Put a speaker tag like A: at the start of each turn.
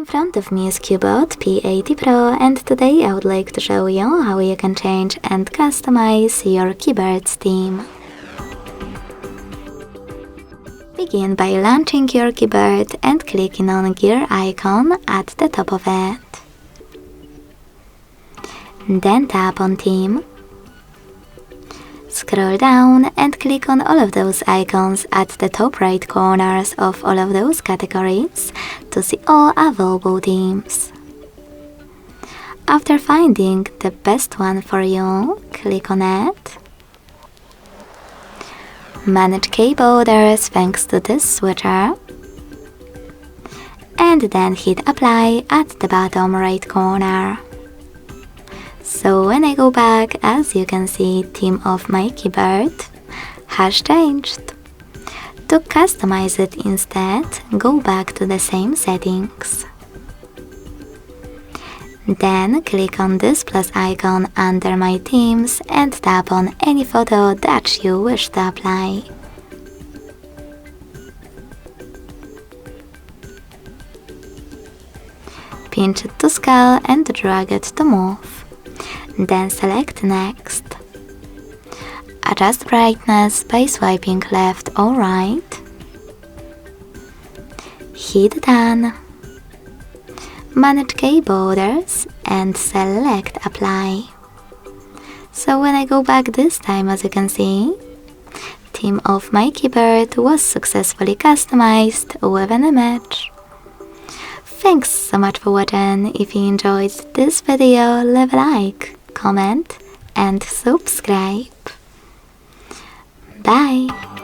A: front of me is Cubot P80 Pro, and today I would like to show you how you can change and customize your keyboard's theme. Begin by launching your keyboard and clicking on gear icon at the top of it. Then tap on theme. Scroll down and click on all of those icons at the top right corners of all of those categories to see all available themes. After finding the best one for you, click on it. Manage key borders thanks to this switcher. And then hit apply at the bottom right corner. So when I go back, as you can see, theme of my keyboard has changed. To customize it instead, go back to the same settings. Then click on this plus icon under my themes and tap on any photo that you wish to apply. Pinch it to scale and drag it to move. Then select Next. Adjust brightness by swiping left or right. Hit Done. Manage key borders and select Apply. So when I go back this time, as you can see, theme of my keyboard was successfully customized with an image. Thanks so much for watching. If you enjoyed this video, leave a like, comment and subscribe. Bye!